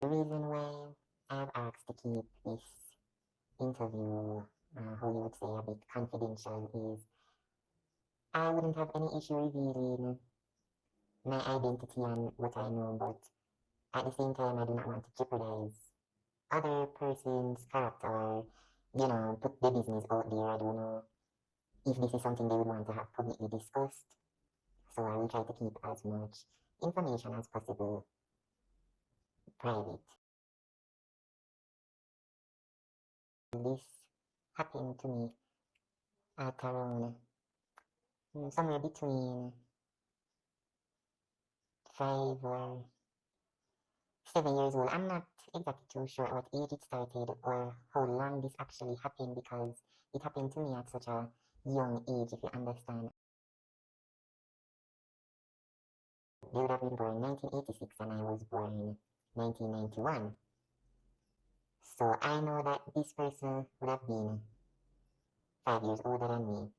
reason why I've asked to keep this interview, how you would say, a bit confidential is I wouldn't have any issue revealing my identity and what I know, but at the same time, I do not want to jeopardize other person's character or, put their business out there. I don't know if this is something they would want to have publicly discussed. So I will try to keep as much information as possible private. This happened to me at around somewhere between 5 or 7 years old. I'm not exactly too sure at what age it started or how long this actually happened because it happened to me at such a young age, if you understand. They would have been born in 1986 and I was born in 1991. So I know that this person would have been 5 years older than me.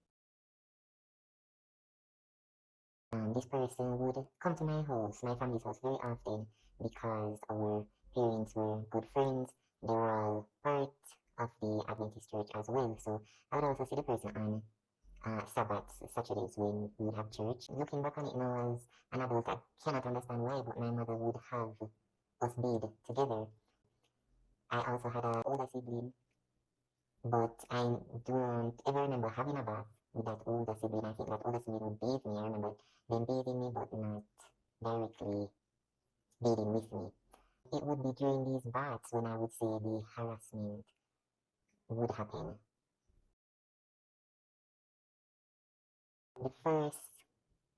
This person would come to my house, my family's house, very often because our parents were good friends. They were all part of the Adventist church as well. So I would also see the person on Sabbaths, Saturdays when we would have church. Looking back on it now as an adult, I cannot understand why, but my mother would have us bathe together. I also had an older sibling, but I don't ever remember having a bath with that older sibling. I think that older sibling would bathe me. I remember them bathing me, but not directly bathing with me. It would be during these baths when I would say the harassment would happen. The first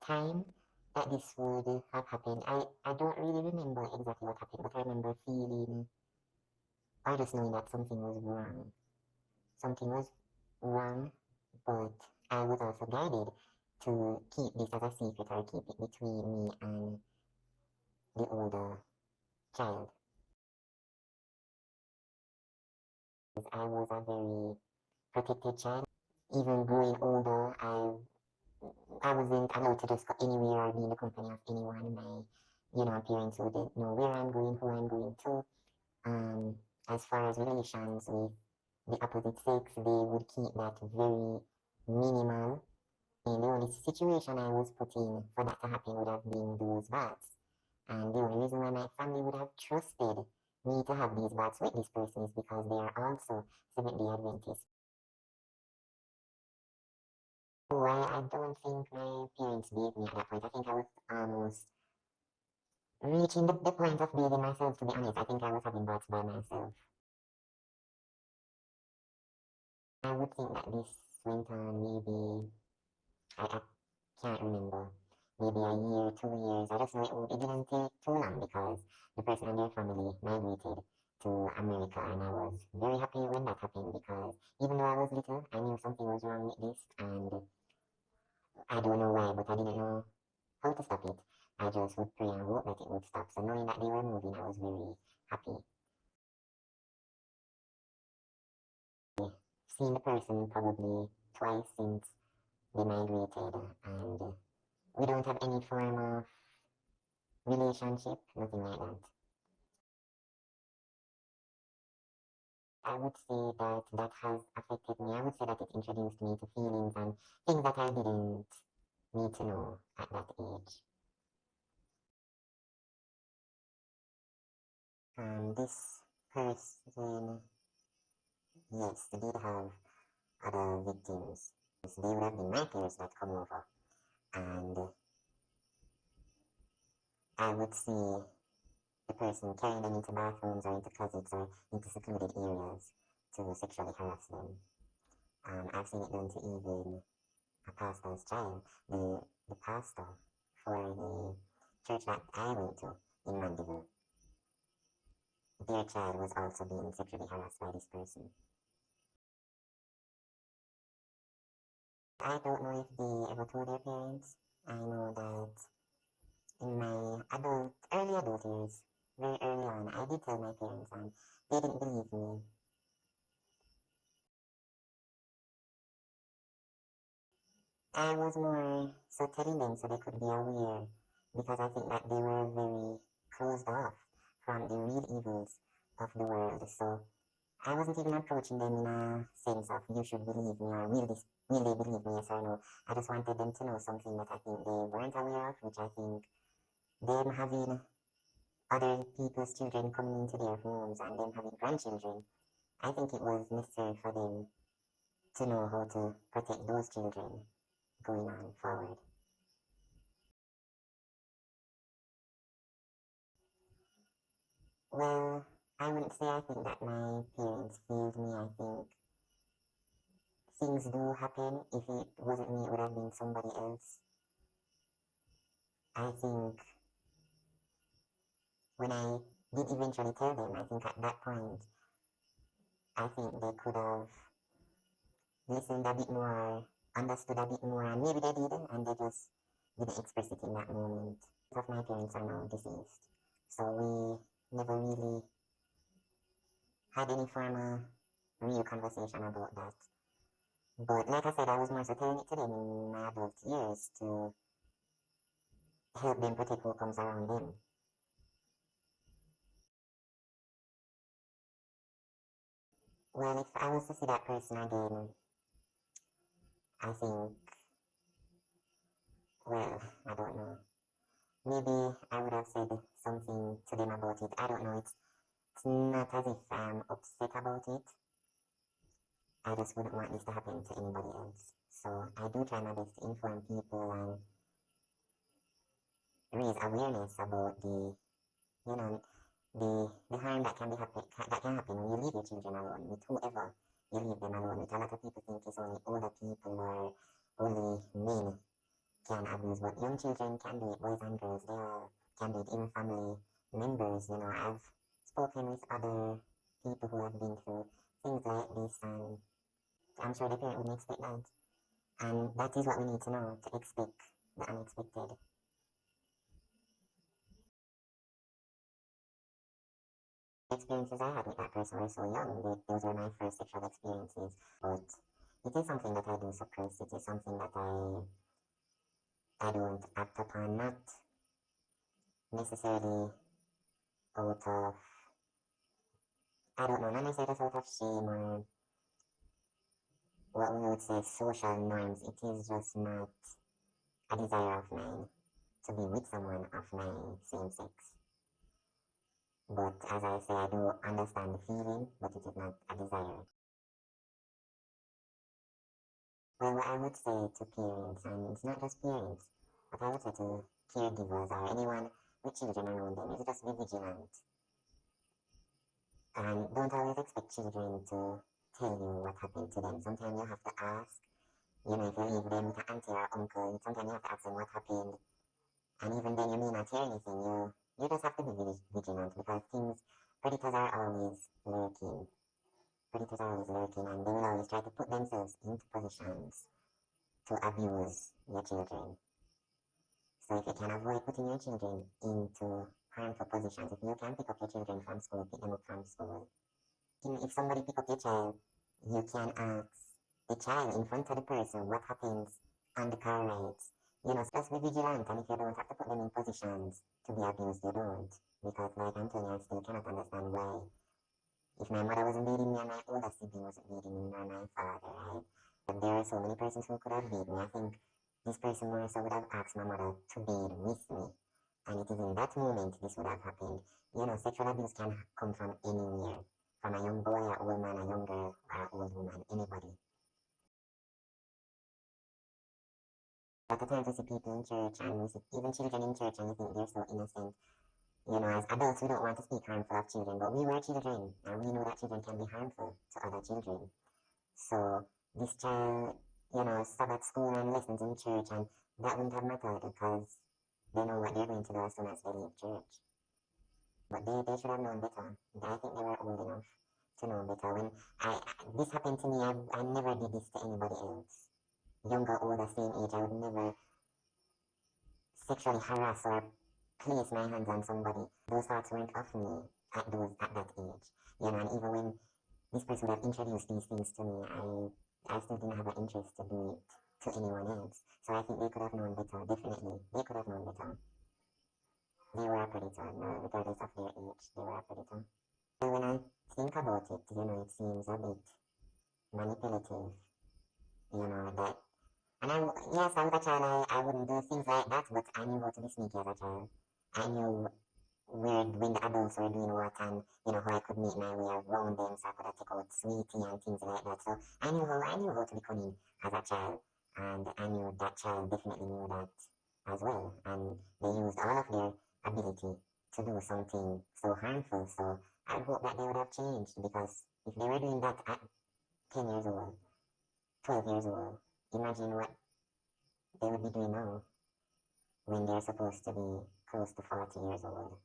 time that this would have happened, I don't really remember exactly what happened, but I remember feeling, or just knowing that something was wrong. Something was wrong, but I was also guided to keep this as a secret or keep it between me and the older child. I was a very protected child. Even growing older, I wasn't allowed to just go anywhere or be in the company of anyone. My parents wouldn't know where I'm going, who I'm going to. As far as relations with the opposite sex, they would keep that very minimal. And the only situation I was put in for that to happen would have been those baths. And the only reason why my family would have trusted me to have these baths with this person is because they are also Seventh-day Adventists. Why I don't think my parents gave me at that point. I think I was almost reaching the point of bathing myself, to be honest. I think I was having baths by myself. I would think that this went on maybe, I can't remember, maybe a year, 2 years. I just know it didn't take too long because the person and their family migrated to America, and I was very happy when that happened because even though I was little, I knew something was wrong with this, and I don't know why, but I didn't know how to stop it. I just would pray and hope that it would stop. So knowing that they were moving, I was very happy. Seen the person probably twice since they migrated, and we don't have any form of relationship, nothing like that. I would say that that has affected me. I would say that it introduced me to feelings and things that I didn't need to know at that age. This person, yes, they did have other victims. They would have been my peers that come over, and I would see the person carrying them into bathrooms or into closets or into secluded areas to sexually harass them. I've seen it done to even a pastor's child. The pastor for the church that I went to in Mandeville, their child was also being sexually harassed by this person. I don't know if they ever told their parents. I know that in my early adult years, very early on, I did tell my parents and they didn't believe me. I was more so telling them so they could be aware because I think that they were very closed off from the real evils of the world. So I wasn't even approaching them in a sense of you should believe me or will they believe me, yes or no. I just wanted them to know something that I think they weren't aware of, which I think them having other people's children coming into their homes and them having grandchildren, I think it was necessary for them to know how to protect those children going on forward. Well, I wouldn't say I think that my parents failed me. I think things do happen. If it wasn't me, it would have been somebody else. I think when I did eventually tell them, I think at that point, I think they could have listened a bit more, understood a bit more, and maybe they did, and they just didn't express it in that moment. Both of my parents are now deceased, so we never really had any formal real conversation about that. But like I said, I was more so telling it to them in my adult years to help them protect who comes around them. Well, if I was to see that person again, I think, well, I don't know. Maybe I would have said something to them about it. I don't know. It's not as if I'm upset about it. I just wouldn't want this to happen to anybody else. So I do try my best to inform people and raise awareness about you know, the harm that that can happen when you leave your children alone with whoever you leave them alone with. A lot of people think it's only older people or only men can abuse, but young children can do it, boys and girls, they all can do it, even family members. I've spoken with other people who have been through things like this, and I'm sure the parent wouldn't expect that. And that is what we need to know, to expect the unexpected. The experiences I had with that person were so young, those were my first sexual experiences, but it is something that I do suppress, it is something that I don't act upon, not necessarily out of, I don't know, not necessarily out of shame or what we would say social norms. It is just not a desire of mine to be with someone of my same sex. But as I say, I do understand the feeling, but it is not a desire. Well, what I would say to parents, and it's not just parents, what I would say to caregivers or anyone with children around them is just be vigilant. And don't always expect children to tell you what happened to them. Sometimes you have to ask, if you leave them with an auntie or uncle, sometimes you have to ask them what happened. And even then you may not hear anything. You just have to be vigilant because predators are always lurking. Predators are always lurking, and they will always try to put themselves into positions to abuse your children. So if you can avoid putting your children into harmful positions, if you can pick up your children from school, pick them up from school. If somebody pick up your child, you can ask the child in front of the person what happens on the car rides. Just be vigilant, and if you don't have to put them in positions to be abused, you don't. Because like I'm telling you, I still cannot understand why. If my mother wasn't beating me and my older sibling wasn't beating me, nor my father, right? But there are so many persons who could have beat me. I think this person more so would have asked my mother to beat with me. And it is in that moment this would have happened. Sexual abuse can come from anywhere. From a young boy, a old man, a young girl, or an old woman, anybody. At the times we see people in church and we see even children in church and you think they're so innocent. As adults we don't want to speak harmful of children, but we were children and we know that children can be harmful to other children. So this child, Sabbath school and lessons in church, and that wouldn't have mattered because they know what they're going to do as soon as they leave church. But they should have known better. I think they were old enough to know better. When this happened to me, I never did this to anybody else. Younger, older, same age, I would never sexually harass or place my hands on somebody. Those thoughts weren't of me at that age. And even when this person would have introduced these things to me, I still didn't have an interest to do it to anyone else. So I think they could have known better, definitely. They could have known better. they were a predator, no, regardless of their age, they were a predator. So when I think about it, it seems a bit manipulative, that. And yes, I was a child, I wouldn't do things like that, but I knew how to be sneaky as a child. I knew where, when the adults were doing what, and, how I could make my way around them, so I could take out sweetie and things like that. So I knew how to be cunning as a child, and I knew that child definitely knew that as well. And they used all of their ability to do something so harmful. So I hope that they would have changed, because if they were doing that at 10 years old, 12 years old, imagine what they would be doing now when they're supposed to be close to 40 years old.